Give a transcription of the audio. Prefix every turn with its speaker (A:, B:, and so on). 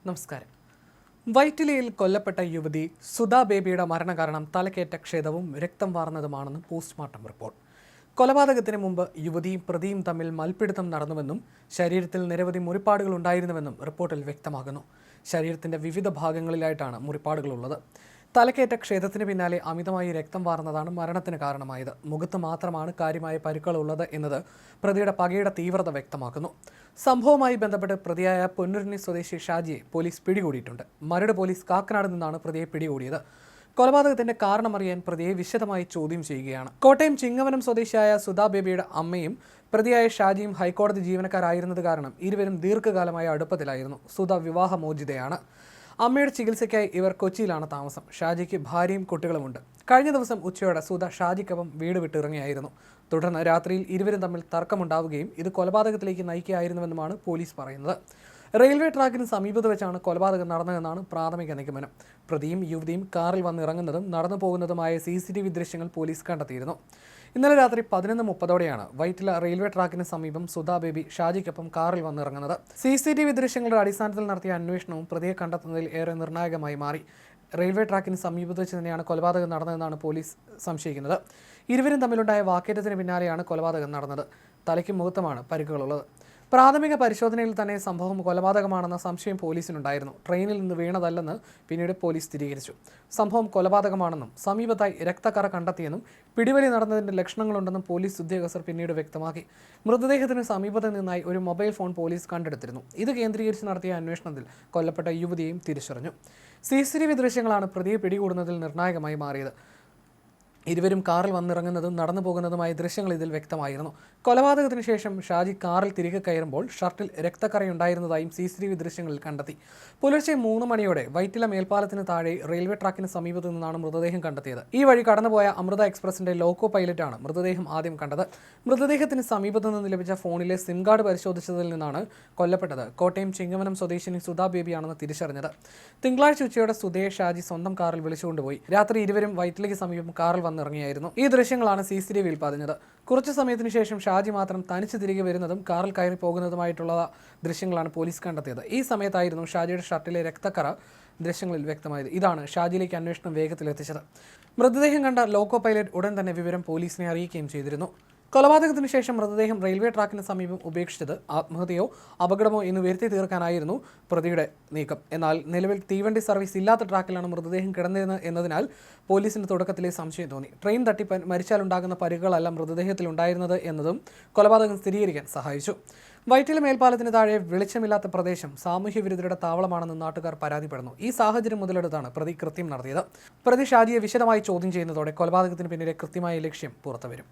A: നമസ്കാരം. വൈറ്റിലയിൽ കൊല്ലപ്പെട്ട യുവതി സുധാ ബേബിയുടെ മരണകാരണം തലക്കേറ്റ ക്ഷതവും രക്തം വാർന്നതുമാണെന്ന് പോസ്റ്റ്മോർട്ടം റിപ്പോർട്ട്. കൊലപാതകത്തിന് മുമ്പ് യുവതിയും പ്രതിയും തമ്മിൽ മൽപ്പിടുത്തം നടന്നുവെന്നും ശരീരത്തിൽ നിരവധി മുറിപ്പാടുകൾ ഉണ്ടായിരുന്നുവെന്നും റിപ്പോർട്ടിൽ വ്യക്തമാകുന്നു. ശരീരത്തിന്റെ വിവിധ ഭാഗങ്ങളിലായിട്ടാണ് മുറിപ്പാടുകളുള്ളത്. തലക്കേറ്റ ക്ഷതത്തിന് പിന്നാലെ അമിതമായി രക്തം വാർന്നതാണ് മരണത്തിന് കാരണമായത്. മുഖത്ത് മാത്രമാണ് കാര്യമായ പരുക്കളുള്ളത് എന്നത് പ്രതിയുടെ പകയുടെ തീവ്രത വ്യക്തമാക്കുന്നു. സംഭവവുമായി ബന്ധപ്പെട്ട് പ്രതിയായ പൊന്നുരുണി സ്വദേശി ഷാജിയെ പോലീസ് പിടികൂടിയിട്ടുണ്ട്. മരട് പോലീസ് കാക്കനാട് നിന്നാണ് പ്രതിയെ പിടികൂടിയത്. കൊലപാതകത്തിന്റെ കാരണമറിയാൻ പ്രതിയെ വിശദമായി ചോദ്യം ചെയ്യുകയാണ്. കോട്ടയം ചിങ്ങവനം സ്വദേശിയായ സുധാ ബേബിയുടെ അമ്മയും പ്രതിയായ ഷാജിയും ഹൈക്കോടതി ജീവനക്കാരായിരുന്നത് കാരണം ഇരുവരും ദീർഘകാലമായ അടുപ്പത്തിലായിരുന്നു. സുധ വിവാഹമോചിതയാണ്. അമ്മയുടെ ചികിത്സയ്ക്കായി ഇവർ കൊച്ചിയിലാണ് താമസം. ഷാജിക്ക് ഭാര്യയും കുട്ടികളുമുണ്ട്. കഴിഞ്ഞ ദിവസം ഉച്ചയോടെ സുധ ഷാജിക്കൊപ്പം വീട് വിട്ടിറങ്ങിയായിരുന്നു. തുടർന്ന് രാത്രിയിൽ ഇരുവരും തമ്മിൽ തർക്കമുണ്ടാവുകയും ഇത് കൊലപാതകത്തിലേക്ക് നയിക്കുകയായിരുന്നുവെന്നുമാണ് പോലീസ് പറയുന്നത്. റെയിൽവേ ട്രാക്കിന് സമീപത്ത് വെച്ചാണ് കൊലപാതകം നടന്നതെന്നാണ് പ്രാഥമിക നിഗമനം. പ്രതിയും യുവതിയും കാറിൽ വന്നിറങ്ങുന്നതും നടന്നു പോകുന്നതുമായ CCTV ദൃശ്യങ്ങൾ പോലീസ് കണ്ടെത്തിയിരുന്നു. ഇന്നലെ രാത്രി 11:30 വൈറ്റില റെയിൽവേ ട്രാക്കിന് സമീപം സുധാ ബേബി ഷാജിക്കൊപ്പം കാറിൽ വന്നിറങ്ങുന്നത്. CCTV ദൃശ്യങ്ങളുടെ അടിസ്ഥാനത്തിൽ നടത്തിയ അന്വേഷണവും പ്രതിയെ കണ്ടെത്തുന്നതിൽ ഏറെ നിർണായകമായി മാറി. റെയിൽവേ ട്രാക്കിന് സമീപത്ത് വെച്ച് തന്നെയാണ് കൊലപാതകം നടന്നതെന്നാണ് പോലീസ് സംശയിക്കുന്നത്. ഇരുവരും തമ്മിലുണ്ടായ വാക്കേറ്റത്തിന് പിന്നാലെയാണ് കൊലപാതകം നടന്നത്. തലയ്ക്കും മുഖത്തുമാണ് പരിക്കുകളുള്ളത്. പ്രാഥമിക പരിശോധനയിൽ തന്നെ സംഭവം കൊലപാതകമാണെന്ന സംശയം പോലീസിനുണ്ടായിരുന്നു. ട്രെയിനിൽ നിന്ന് വീണതല്ലെന്ന് പിന്നീട് പോലീസ് സ്ഥിരീകരിച്ചു. സംഭവം കൊലപാതകമാണെന്നും സമീപത്തായി രക്തക്കറ കണ്ടെത്തിയെന്നും പിടിവലി നടന്നതിന്റെ ലക്ഷണങ്ങളുണ്ടെന്നും പോലീസ് ഉദ്യോഗസ്ഥർ പിന്നീട് വ്യക്തമാക്കി. മൃതദേഹത്തിന് സമീപത്ത് നിന്നായി ഒരു മൊബൈൽ ഫോൺ പോലീസ് കണ്ടെടുത്തിരുന്നു. ഇത് കേന്ദ്രീകരിച്ച് നടത്തിയ അന്വേഷണത്തിൽ കൊല്ലപ്പെട്ട യുവതിയെയും തിരിച്ചറിഞ്ഞു. CCTV ദൃശ്യങ്ങളാണ് പ്രതിയെ പിടികൂടുന്നതിൽ നിർണായകമായി മാറിയത്. ഇരുവരും കാറിൽ വന്നിറങ്ങുന്നതും നടന്നു പോകുന്നതുമായ ദൃശ്യങ്ങൾ ഇതിൽ വ്യക്തമായിരുന്നു. കൊലപാതകത്തിന് ശേഷം ഷാജി കാറിൽ തിരികെ കയറുമ്പോൾ ഷർട്ടിൽ രക്തക്കറയുണ്ടായിരുന്നതായും CCTV ദൃശ്യങ്ങളിൽ കണ്ടെത്തി. പുലർച്ചെ 3 മണിയോടെ വൈറ്റില മേൽപ്പാലത്തിന് താഴെ റെയിൽവേ ട്രാക്കിന് സമീപത്തു നിന്നാണ് മൃതദേഹം കണ്ടെത്തിയത്. ഈ വഴി കടന്നുപോയ അമൃത എക്സ്പ്രസിന്റെ ലോക്കോ പൈലറ്റാണ് മൃതദേഹം ആദ്യം കണ്ടത്. മൃതദേഹത്തിന് സമീപത്തു നിന്ന് ലഭിച്ച ഫോണിലെ സിം കാർഡ് പരിശോധിച്ചതിൽ നിന്നാണ് കൊല്ലപ്പെട്ടത് കോട്ടയം ചിങ്ങവനം സ്വദേശിനി സുധാ ബേബിയാണെന്ന് തിരിച്ചറിഞ്ഞത്. തിങ്കളാഴ്ച ഉച്ചയോടെ സുധയെ ഷാജി സ്വന്തം കാറിൽ വിളിച്ചുകൊണ്ടുപോയി. രാത്രി ഇരുവരും വൈറ്റിലയ്ക്ക് സമീപം കാറിൽ ഇറങ്ങിയായിരുന്നു. ഈ ദൃശ്യങ്ങളാണ് CCTVയിൽ പതിഞ്ഞത്. കുറച്ചു സമയത്തിന് ശേഷം ഷാജി മാത്രം തനിച്ച് തിരികെ വരുന്നതും കാറിൽ കയറി പോകുന്നതുമായിട്ടുള്ള ദൃശ്യങ്ങളാണ് പോലീസ് കണ്ടെത്തിയത്. ഈ സമയത്തായിരുന്നു ഷാജിയുടെ ഷർട്ടിലെ രക്തക്കറ ദൃശ്യങ്ങളിൽ വ്യക്തമായത്. ഇതാണ് ഷാജിയിലേക്ക് അന്വേഷണം വേഗത്തിലെത്തിച്ചത്. മൃതദേഹം കണ്ട ലോക്കോ പൈലറ്റ് ഉടൻ തന്നെ വിവരം പോലീസിനെ അറിയിക്കുകയും ചെയ്തിരുന്നു. കൊലപാതകത്തിന് ശേഷം മൃതദേഹം റെയിൽവേ ട്രാക്കിന് സമീപം ഉപേക്ഷിച്ചത് ആത്മഹത്യയോ അപകടമോ എന്ന് വരുത്തി തീർക്കാനായിരുന്നു പ്രതിയുടെ നീക്കം. എന്നാൽ നിലവിൽ തീവണ്ടി സർവീസ് ഇല്ലാത്ത ട്രാക്കിലാണ് മൃതദേഹം കിടന്നിരുന്നത് എന്നതിനാൽ പോലീസിന് തുടക്കത്തിലെ സംശയം തോന്നി. ട്രെയിൻ തട്ടി മരിച്ചാലുണ്ടാകുന്ന പരിക്കുകളല്ല മൃതദേഹത്തിൽ ഉണ്ടായിരുന്നത് എന്നതും കൊലപാതകം സ്ഥിരീകരിക്കാൻ സഹായിച്ചു. വൈറ്റില മേൽപ്പാലത്തിന് താഴെ വെളിച്ചമില്ലാത്ത പ്രദേശം സാമൂഹ്യ വിരുദ്ധരുടെ താവളമാണെന്ന് നാട്ടുകാർ പരാതിപ്പെടുന്നു. ഈ സാഹചര്യം മുതലെടുത്താണ് പ്രതി കൃത്യം നടത്തിയത്. പ്രതി ഷാജിയെ വിശദമായി ചോദ്യം ചെയ്യുന്നതോടെ കൊലപാതകത്തിന് പിന്നിലെ കൃത്യമായ ലക്ഷ്യം പുറത്തുവരും.